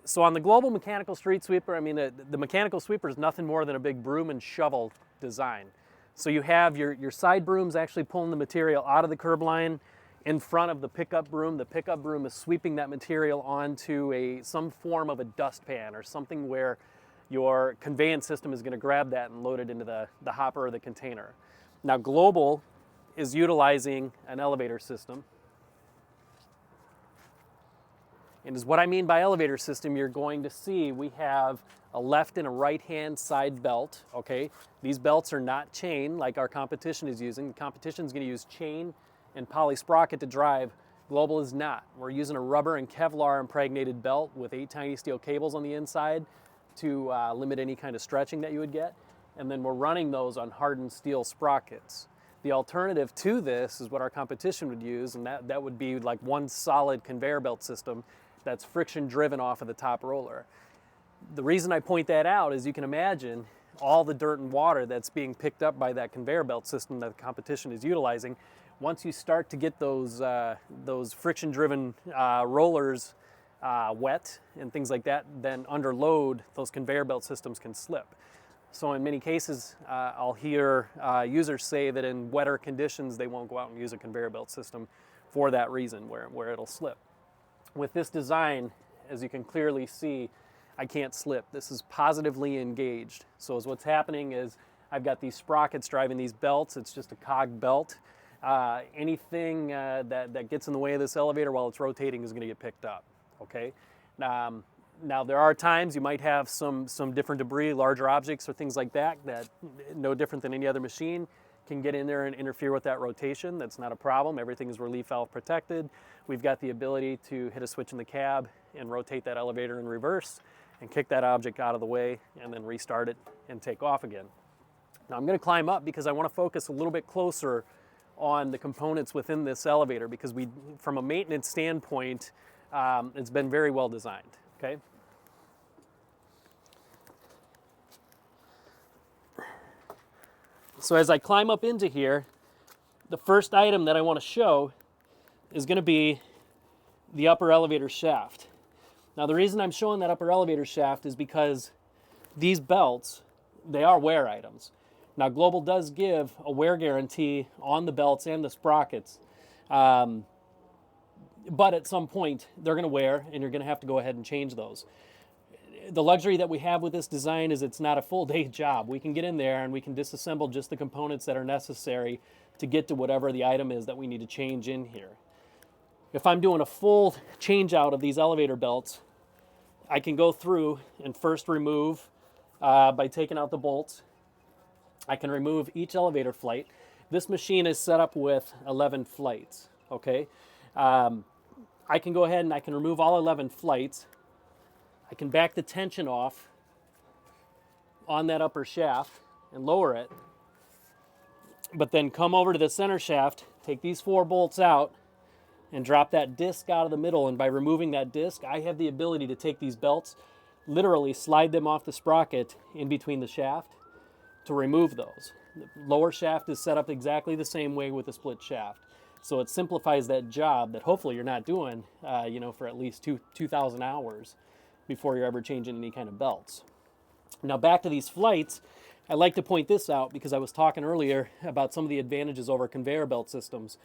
So on the Global mechanical street sweeper, I mean, the mechanical sweeper is nothing more than a big broom and shovel design. So you have your side brooms actually pulling the material out of the curb line in front of the pickup broom. The pickup broom is sweeping that material onto some form of a dustpan or something where your conveyance system is going to grab that and load it into the hopper or the container. Now Global is utilizing an elevator system. And as what I mean by elevator system, you're going to see we have a left and a right-hand side belt, okay? These belts are not chain like our competition is using. The competition is going to use chain and poly sprocket to drive. Global is not. We're using a rubber and Kevlar impregnated belt with 8 tiny steel cables on the inside to limit any kind of stretching that you would get. And then we're running those on hardened steel sprockets. The alternative to this is what our competition would use, and that would be like one solid conveyor belt system that's friction driven off of the top roller. The reason I point that out is you can imagine all the dirt and water that's being picked up by that conveyor belt system that the competition is utilizing. Once you start to get those friction driven rollers wet and things like that, then under load, those conveyor belt systems can slip. So in many cases, I'll hear users say that in wetter conditions, they won't go out and use a conveyor belt system for that reason, where it'll slip. With this design, as you can clearly see, I can't slip. This is positively engaged. So as what's happening is I've got these sprockets driving these belts. It's just a cog belt. Anything that gets in the way of this elevator while it's rotating is going to get picked up, okay? Now there are times you might have some different debris, larger objects or things like that no different than any other machine can get in there and interfere with that rotation. That's not a problem. Everything is relief valve protected. We've got the ability to hit a switch in the cab and rotate that elevator in reverse and kick that object out of the way and then restart it and take off again. Now I'm going to climb up because I want to focus a little bit closer on the components within this elevator because from a maintenance standpoint, it's been very well designed, okay? So as I climb up into here, the first item that I want to show is going to be the upper elevator shaft. Now the reason I'm showing that upper elevator shaft is because these belts, they are wear items. Now Global does give a wear guarantee on the belts and the sprockets, but at some point they're going to wear and you're going to have to go ahead and change those. The luxury that we have with this design is it's not a full day job. We can get in there and we can disassemble just the components that are necessary to get to whatever the item is that we need to change in here. If I'm doing a full change out of these elevator belts, I can go through and first remove by taking out the bolts. I can remove each elevator flight. This machine is set up with 11 flights, okay? I can go ahead and I can remove all 11 flights. I can back the tension off on that upper shaft and lower it, but then come over to the center shaft, take these 4 bolts out, and drop that disc out of the middle. And by removing that disc, I have the ability to take these belts, literally slide them off the sprocket in between the shaft to remove those. The lower shaft is set up exactly the same way with a split shaft. So it simplifies that job that hopefully you're not doing, for at least 2,000 hours before you're ever changing any kind of belts. Now back to these flights, I like to point this out because I was talking earlier about some of the advantages over conveyor belt systems.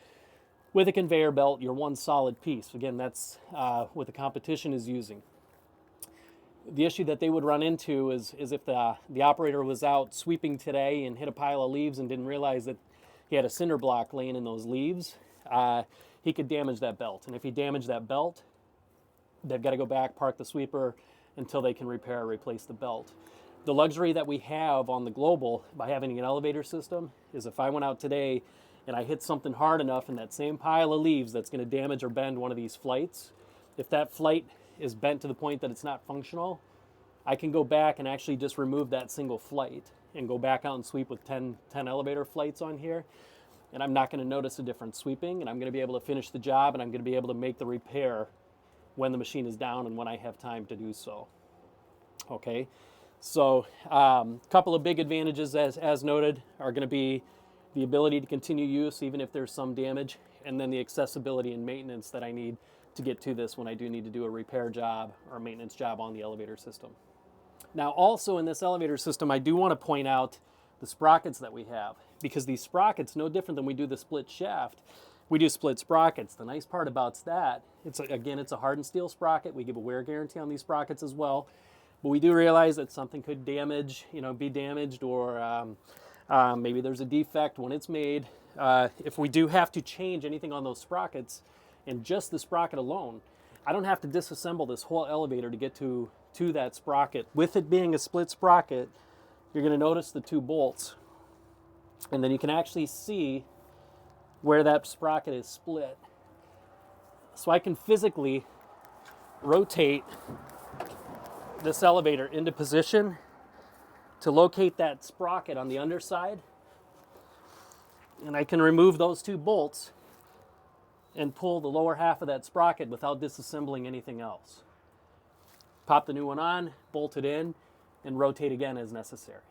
With a conveyor belt, you're one solid piece. Again, that's what the competition is using. The issue that they would run into is if the operator was out sweeping today and hit a pile of leaves and didn't realize that he had a cinder block laying in those leaves, he could damage that belt. And if he damaged that belt, they've got to go back, park the sweeper until they can repair or replace the belt. The luxury that we have on the Global by having an elevator system is if I went out today and I hit something hard enough in that same pile of leaves that's going to damage or bend one of these flights, if that flight is bent to the point that it's not functional, I can go back and actually just remove that single flight and go back out and sweep with 10 elevator flights on here. And I'm not going to notice a difference sweeping, and I'm going to be able to finish the job, and I'm going to be able to make the repair when the machine is down and when I have time to do so. Okay, so a couple of big advantages as noted are going to be the ability to continue use even if there's some damage, and then the accessibility and maintenance that I need to get to this when I do need to do a repair job or a maintenance job on the elevator system. Now also in this elevator system, I do want to point out the sprockets that we have, because these sprockets, no different than we do the split shaft, we do split sprockets. The nice part about that, again, it's a hardened steel sprocket. We give a wear guarantee on these sprockets as well, but we do realize that something could damage, be damaged, or maybe there's a defect when it's made. If we do have to change anything on those sprockets, and just the sprocket alone, I don't have to disassemble this whole elevator to get to that sprocket. With it being a split sprocket, you're going to notice the two bolts, and then you can actually see where that sprocket is split. So I can physically rotate this elevator into position to locate that sprocket on the underside, and I can remove those two bolts and pull the lower half of that sprocket without disassembling anything else. Pop the new one on, bolt it in, and rotate again as necessary.